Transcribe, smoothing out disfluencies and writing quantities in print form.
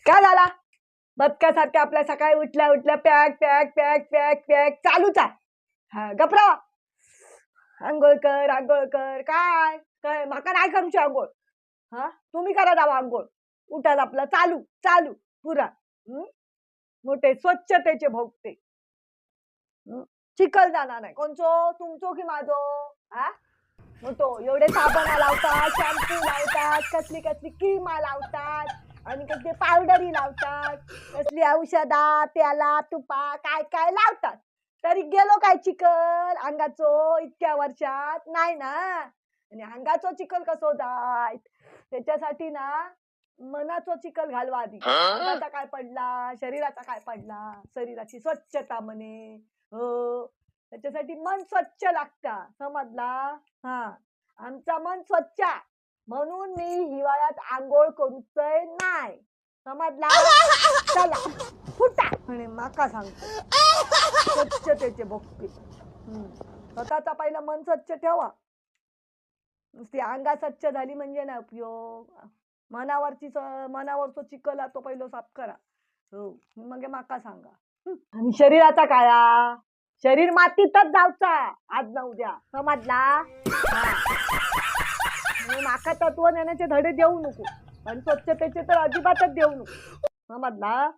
काय झाला बदकासारख्या आपल्या सकाळी उठल्या उठल्या pack pack pack pack pack चालूच आहे. हा गपरा आंघोळ कर आंघोळ कर. काय काय माका नाही करूची आंघोळ. हा तुम्ही करा जावा आंघोळ. उठात आपलं चालू चालू पुरा. मोठे स्वच्छतेचे भोगते. चिखल जाणार नाही कोणचो तुमचो की माझो. हा तो एवढे साबणा लावतात शॅम्पू लावतात कसली कसली क्रीमा लावतात आणि कसली पावडरी लावतात कसली औषधा त्याला तुपा काय काय लावतात तरी गेलो काय चिखल अंगाचो इतक्या वर्षात नाही ना. आणि अंगाचो चिखल कसो जाय त्याच्यासाठी ना मनाचो चिखल घालवा आधी. अंगाचा काय पडला शरीराचा काय पडला शरीराची स्वच्छता म्हणे. हो त्याच्यासाठी मन स्वच्छ लागता समजला. हा आमचा मन स्वच्छ म्हणून मी हिवाळ्यात आंघोळ करूचय नाही समजला. चला फुटा म्हणे माका सांगतो स्वच्छतेचे भोगते. स्वतःचा पहिला मन स्वच्छ ठेवा. नुसती अंगा स्वच्छ झाली म्हणजे ना उपयोग. मनावरचो चिखल तो पहिलो साफ करा. हो मग माका सांगा. आणि शरीराचा काळा शरीर मातीतच जाऊचा आज न उद्या समजला. माका तत्व ज्ञानाचे धडे देऊ नको आणि स्वच्छतेचे तर अजिबातच देऊ नको समजला.